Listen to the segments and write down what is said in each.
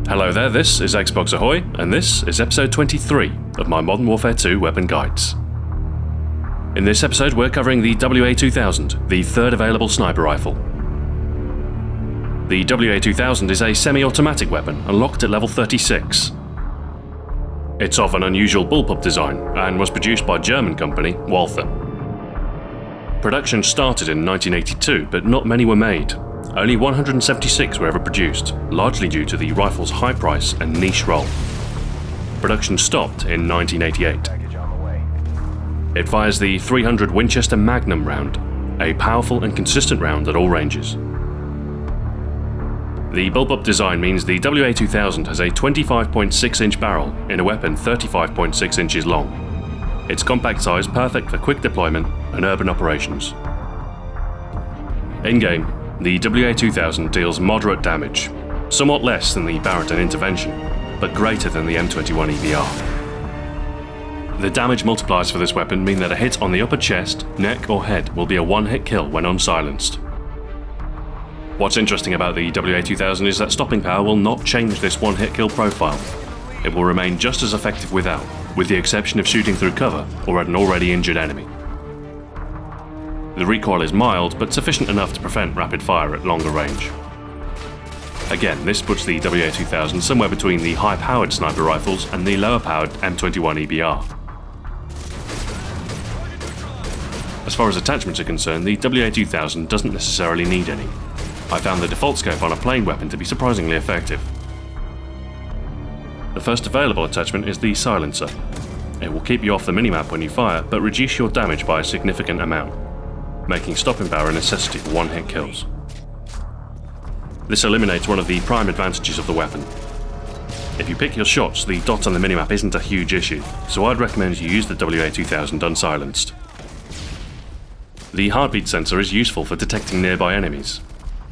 Hello there, this is Xbox Ahoy, and this is episode 23 of my Modern Warfare 2 weapon guides. In this episode we're covering the WA2000, the third available sniper rifle. The WA2000 is a semi-automatic weapon, unlocked at level 36. It's of an unusual bullpup design, and was produced by German company Walther. Production started in 1982, but not many were made. Only 176 were ever produced, largely due to the rifle's high price and niche role. Production stopped in 1988. It fires the 300 Winchester Magnum round, a powerful and consistent round at all ranges. The bullpup design means the WA2000 has a 25.6-inch barrel in a weapon 35.6 inches long. Its compact size perfect for quick deployment and urban operations. In-game, the WA2000 deals moderate damage, somewhat less than the Barrett and Intervention, but greater than the M21 EBR. The damage multipliers for this weapon mean that a hit on the upper chest, neck or head will be a one-hit kill when unsilenced. What's interesting about the WA2000 is that stopping power will not change this one-hit kill profile. It will remain just as effective without, with the exception of shooting through cover or at an already injured enemy. The recoil is mild, but sufficient enough to prevent rapid fire at longer range. Again, this puts the WA2000 somewhere between the high-powered sniper rifles and the lower-powered M21 EBR. As far as attachments are concerned, the WA2000 doesn't necessarily need any. I found the default scope on a plain weapon to be surprisingly effective. The first available attachment is the silencer. It will keep you off the minimap when you fire, but reduce your damage by a significant amount, making stopping power a necessity for one-hit kills. This eliminates one of the prime advantages of the weapon. If you pick your shots, the dot on the minimap isn't a huge issue, so I'd recommend you use the WA2000 unsilenced. The heartbeat sensor is useful for detecting nearby enemies,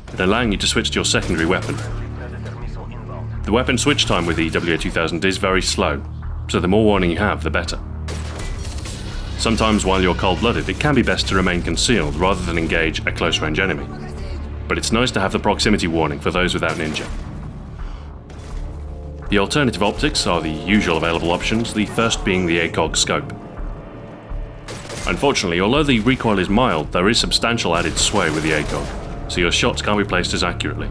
and allowing you to switch to your secondary weapon. The weapon switch time with the WA2000 is very slow, so the more warning you have, the better. Sometimes while you're cold-blooded, it can be best to remain concealed rather than engage a close-range enemy, but it's nice to have the proximity warning for those without ninja. The alternative optics are the usual available options, the first being the ACOG scope. Unfortunately, although the recoil is mild, there is substantial added sway with the ACOG, so your shots can't be placed as accurately.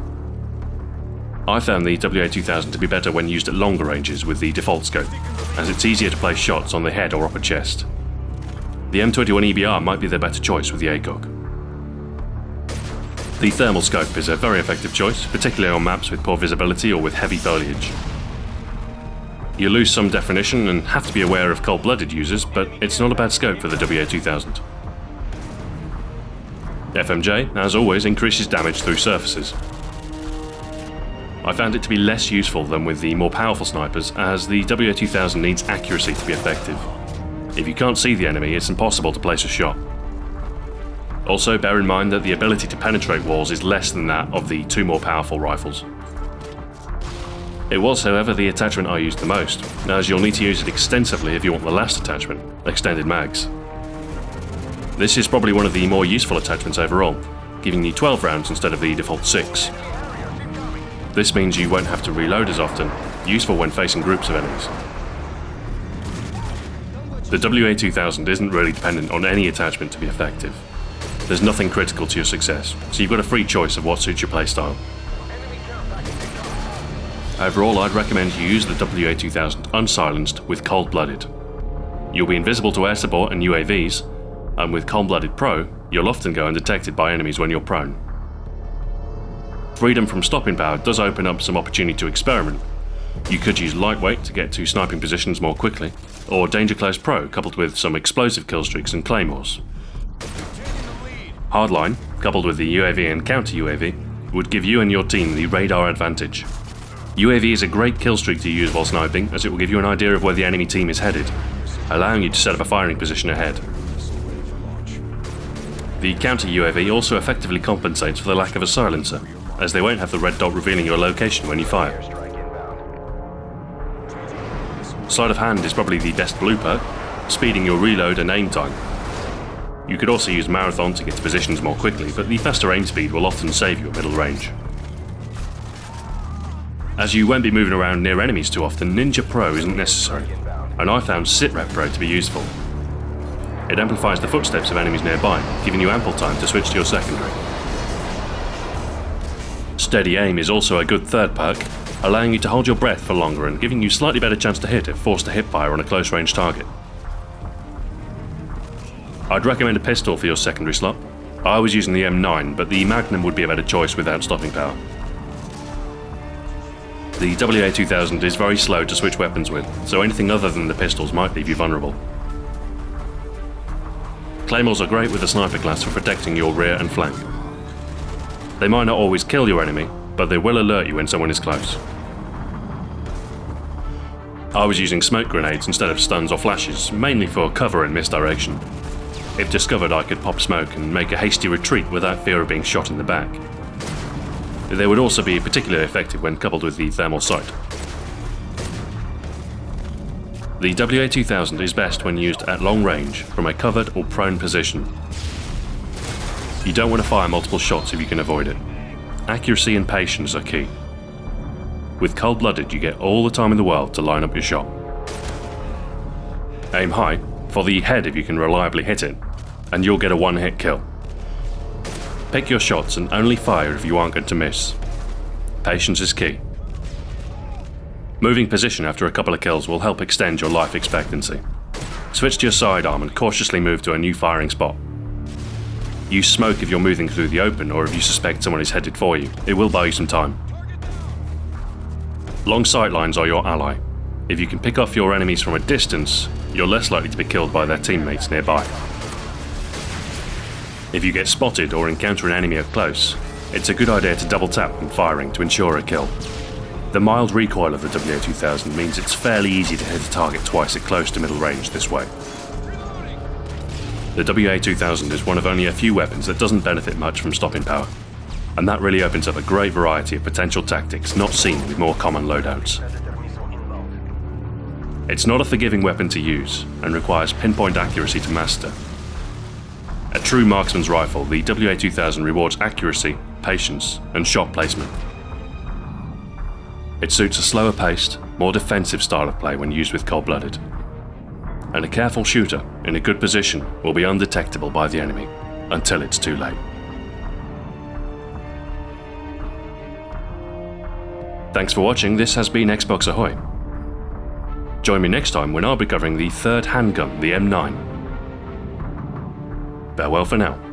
I found the WA2000 to be better when used at longer ranges with the default scope, as it's easier to place shots on the head or upper chest. The M21 EBR might be the better choice with the ACOG. The thermal scope is a very effective choice, particularly on maps with poor visibility or with heavy foliage. You lose some definition and have to be aware of cold-blooded users, but it's not a bad scope for the WA2000. FMJ, as always, increases damage through surfaces. I found it to be less useful than with the more powerful snipers, as the WA2000 needs accuracy to be effective. If you can't see the enemy, it's impossible to place a shot. Also, bear in mind that the ability to penetrate walls is less than that of the two more powerful rifles. It was, however, the attachment I used the most, as you'll need to use it extensively if you want the last attachment, extended mags. This is probably one of the more useful attachments overall, giving you 12 rounds instead of the default 6. This means you won't have to reload as often, useful when facing groups of enemies. The WA2000 isn't really dependent on any attachment to be effective. There's nothing critical to your success, so you've got a free choice of what suits your playstyle. Overall, I'd recommend you use the WA2000 unsilenced with cold-blooded. You'll be invisible to air support and UAVs, and with cold-blooded Pro, you'll often go undetected by enemies when you're prone. Freedom from stopping power does open up some opportunity to experiment. You could use lightweight to get to sniping positions more quickly, or Danger Close Pro coupled with some explosive killstreaks and claymores. Hardline, coupled with the UAV and counter-UAV, would give you and your team the radar advantage. UAV is a great killstreak to use while sniping, as it will give you an idea of where the enemy team is headed, allowing you to set up a firing position ahead. The counter-UAV also effectively compensates for the lack of a silencer, as they won't have the red dot revealing your location when you fire. Sleight of hand is probably the best blue perk, speeding your reload and aim time. You could also use Marathon to get to positions more quickly, but the faster aim speed will often save you at middle range. As you won't be moving around near enemies too often, Ninja Pro isn't necessary, and I found Sitrep Pro to be useful. It amplifies the footsteps of enemies nearby, giving you ample time to switch to your secondary. Steady Aim is also a good third perk, allowing you to hold your breath for longer and giving you slightly better chance to hit if forced to hipfire on a close range target. I'd recommend a pistol for your secondary slot. I was using the M9, but the Magnum would be a better choice without stopping power. The WA2000 is very slow to switch weapons with, so anything other than the pistols might leave you vulnerable. Claymores are great with a sniper class for protecting your rear and flank. They might not always kill your enemy, but they will alert you when someone is close. I was using smoke grenades instead of stuns or flashes, mainly for cover and misdirection. If discovered, I could pop smoke and make a hasty retreat without fear of being shot in the back. They would also be particularly effective when coupled with the thermal sight. The WA2000 is best when used at long range from a covered or prone position. You don't want to fire multiple shots if you can avoid it. Accuracy and patience are key. With cold-blooded, you get all the time in the world to line up your shot. Aim high, for the head if you can reliably hit it, and you'll get a one-hit kill. Pick your shots and only fire if you aren't going to miss. Patience is key. Moving position after a couple of kills will help extend your life expectancy. Switch to your sidearm and cautiously move to a new firing spot. Use smoke if you're moving through the open or if you suspect someone is headed for you. It will buy you some time. Long sightlines are your ally. If you can pick off your enemies from a distance, you're less likely to be killed by their teammates nearby. If you get spotted or encounter an enemy up close, it's a good idea to double tap when firing to ensure a kill. The mild recoil of the WA2000 means it's fairly easy to hit a target twice at close to middle range this way. The WA2000 is one of only a few weapons that doesn't benefit much from stopping power, and that really opens up a great variety of potential tactics not seen with more common loadouts. It's not a forgiving weapon to use, and requires pinpoint accuracy to master. A true marksman's rifle, the WA2000 rewards accuracy, patience, and shot placement. It suits a slower paced, more defensive style of play when used with cold-blooded. And a careful shooter in a good position will be undetectable by the enemy until it's too late. Thanks for watching. This has been Xbox Ahoy. Join me next time when I'll be covering the third handgun, the M9. Farewell for now.